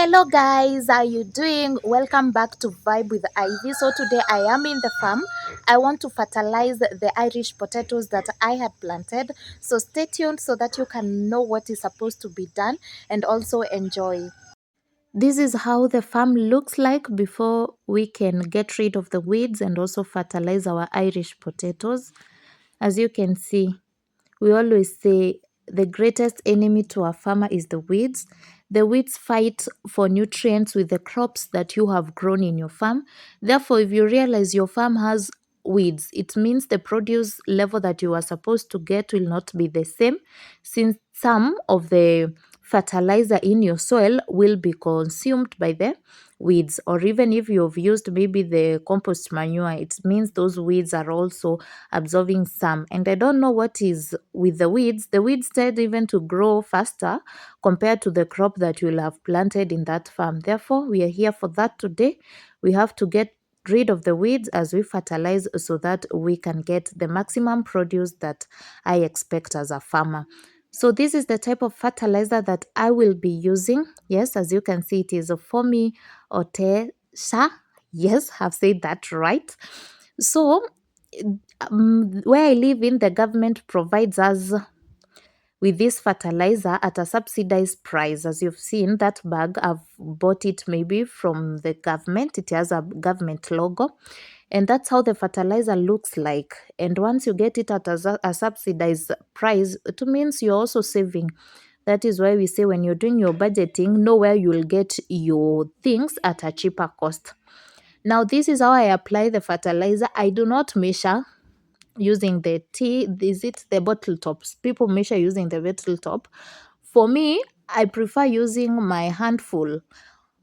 Hello guys, how you doing? Welcome back to Vibe with Ivy. So today I am in the farm. I want to fertilize the Irish potatoes that I had planted. So stay tuned so that you can know what is supposed to be done and also enjoy. This is how the farm looks like before we can get rid of the weeds and also fertilize our Irish potatoes. As you can see, we always say the greatest enemy to a farmer is the weeds. The weeds fight for nutrients with the crops that you have grown in your farm. Therefore, if you realize your farm has weeds, it means the produce level that you are supposed to get will not be the same, since some of the fertilizer in your soil will be consumed by the weeds. Or even if you've used maybe the compost manure, it means those weeds are also absorbing some. And I don't know what is with the weeds. The weeds tend even to grow faster compared to the crop that you'll have planted in that farm. Therefore, we are here for that today. We have to get rid of the weeds as we fertilize so that we can get the maximum produce that I expect as a farmer. So this is the type of fertilizer that I will be using. Yes, as you can see, it is a Fomi Otesha. Yes, I've said that right. So where I live in, the government provides us with this fertilizer at a subsidized price. As you've seen, that bag, I've bought it maybe from the government. It has a government logo. And that's how the fertilizer looks like. And once you get it at a subsidized price, it means you're also saving. That is why we say when you're doing your budgeting, know where you'll get your things at a cheaper cost. Now, this is how I apply the fertilizer. I do not measure using the is it the bottle tops? People measure using the bottle top. For me, I prefer using my handful.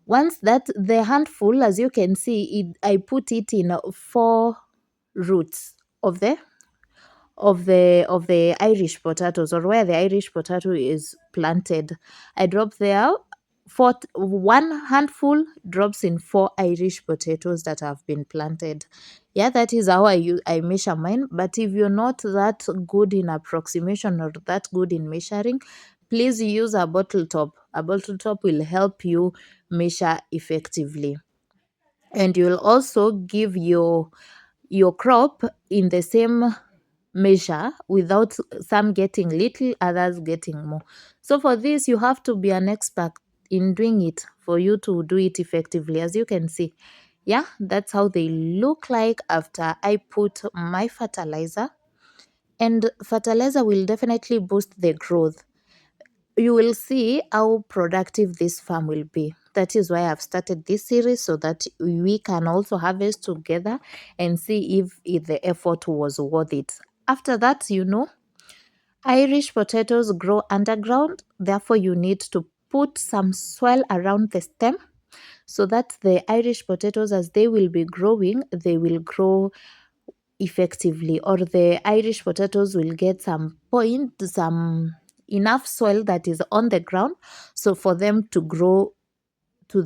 Once that the handful, as you can see, I put it in four roots of the Irish potatoes, or where the Irish potato is planted. I drop there one handful drops in four Irish potatoes that have been planted. Yeah, that is how I measure mine. But if you're not that good in approximation or that good in measuring, please use a bottle top. A bottle top will help you measure effectively. And you'll also give your crop in the same measure without some getting little, others getting more. So for this, you have to be an expert in doing it for you to do it effectively. As you can see, yeah, that's how they look like after I put my fertilizer. And fertilizer will definitely boost the growth. You will see how productive this farm will be. That is why I've started this series, so that we can also harvest together and see if the effort was worth it. After that, Irish potatoes grow underground. Therefore, you need to put some soil around the stem so that the Irish potatoes, as they will be growing, they will grow effectively, or the Irish potatoes will get some enough soil that is on the ground, so for them to grow for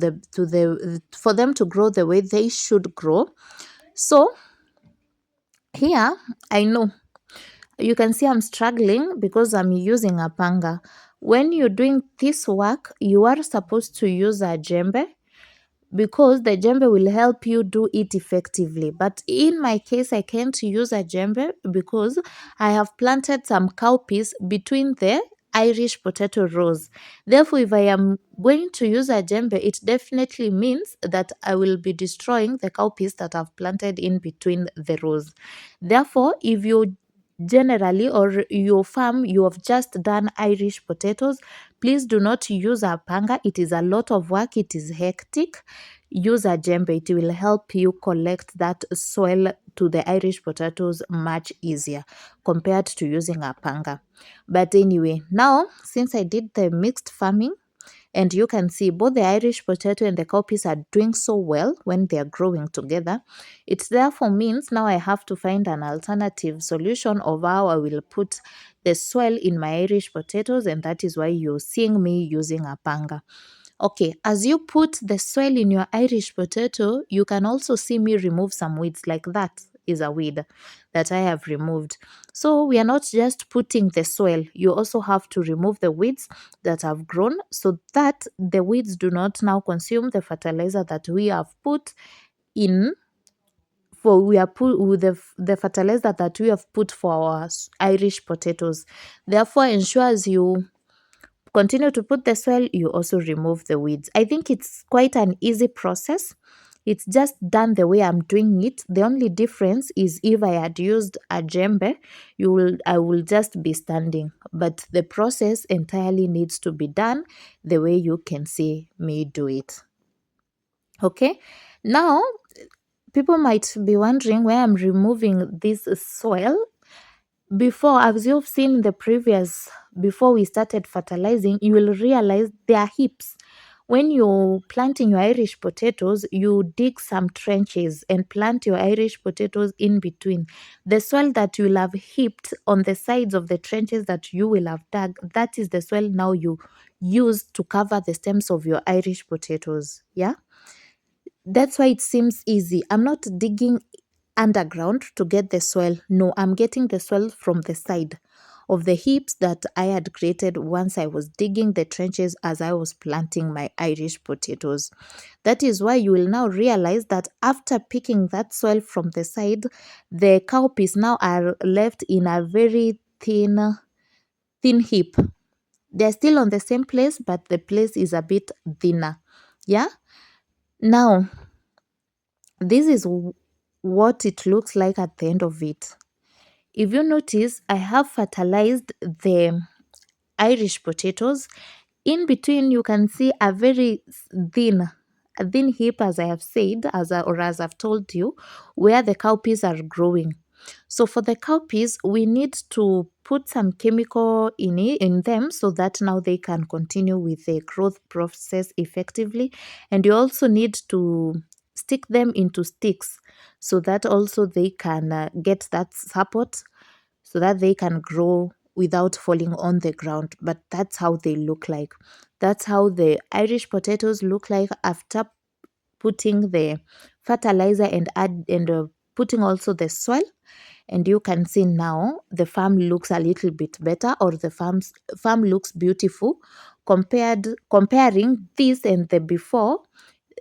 them to grow the way they should grow. So here, I know you can see I'm struggling because I'm using a panga. When you're doing this work, you are supposed to use a djembe, because the djembe will help you do it effectively. But in my case, I can't use a djembe because I have planted some cowpeas between the Irish potato rows. Therefore, if I am going to use a djembe, it definitely means that I will be destroying the cowpeas that I've planted in between the rows. Therefore, if you generally, or your farm, you have just done Irish potatoes, please do not use a panga. It is a lot of work, it is hectic. Use a djembe. It will help you collect that soil to the Irish potatoes much easier compared to using a panga. But anyway, now since I did the mixed farming, and you can see both the Irish potato and the cowpeas are doing so well when they are growing together. It therefore means now I have to find an alternative solution of how I will put the soil in my Irish potatoes, and that is why you're seeing me using a panga. Okay, as you put the soil in your Irish potato, you can also see me remove some weeds like that. is a weed that I have removed. So we are not just putting the soil, you also have to remove the weeds that have grown so that the weeds do not now consume the fertilizer that we have put in for we are put with the fertilizer that we have put for our Irish potatoes. Therefore, ensures you continue to put the soil, you also remove the weeds. I think it's quite an easy process. It's just done the way I'm doing it. The only difference is if I had used a djembe, I will just be standing. But the process entirely needs to be done the way you can see me do it. Okay. Now, people might be wondering why I'm removing this soil. Before, as you've seen in the previous, before we started fertilizing, you will realize there are heaps. When you're planting your Irish potatoes, you dig some trenches and plant your Irish potatoes in between. The soil that you will have heaped on the sides of the trenches that you will have dug, that is the soil now you use to cover the stems of your Irish potatoes. Yeah, that's why it seems easy. I'm not digging underground to get the soil. No, I'm getting the soil from the side of the heaps that I had created once I was digging the trenches as I was planting my Irish potatoes. That is why you will now realize that after picking that soil from the side, the cowpeas now are left in a very thin heap. They're still on the same place, but the place is a bit thinner. Yeah. Now, this is what it looks like at the end of it. If you notice, I have fertilized the Irish potatoes. In between, you can see a very a thin heap, as I have said, or as I've told you, where the cowpeas are growing. So for the cowpeas, we need to put some chemical in them so that now they can continue with the growth process effectively. And you also need to stick them into sticks so that also they can get that support so that they can grow without falling on the ground. But that's how they look like. That's how the Irish potatoes look like after putting the fertilizer and putting also the soil. And you can see now the farm looks a little bit better, or the farm looks beautiful comparing this and the before,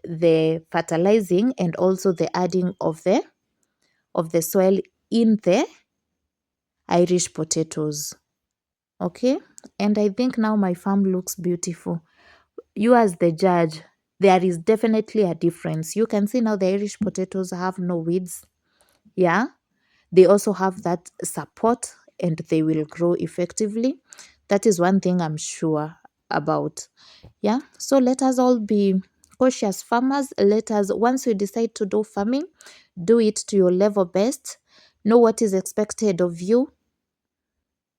the fertilizing and also the adding of the soil in the Irish potatoes. Okay, and I think now my farm looks beautiful. You as the judge, there is definitely a difference. You can see now the Irish potatoes have no weeds. Yeah, they also have that support and they will grow effectively. That is one thing I'm sure about. Yeah, so let us all be cautious farmers. Let us, once you decide to do farming, do it to your level best. Know what is expected of you.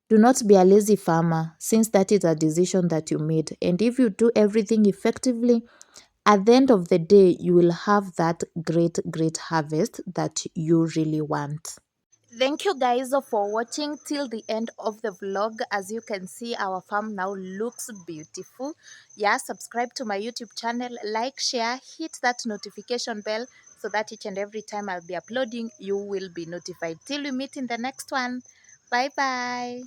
Do not be a lazy farmer, since that is a decision that you made. And if you do everything effectively, at the end of the day, you will have that great harvest that you really want. Thank you guys for watching till the end of the vlog. As you can see, our farm now looks beautiful. Yeah, subscribe to my YouTube channel, like, share, hit that notification bell so that each and every time I'll be uploading, you will be notified. Till we meet in the next one. Bye bye.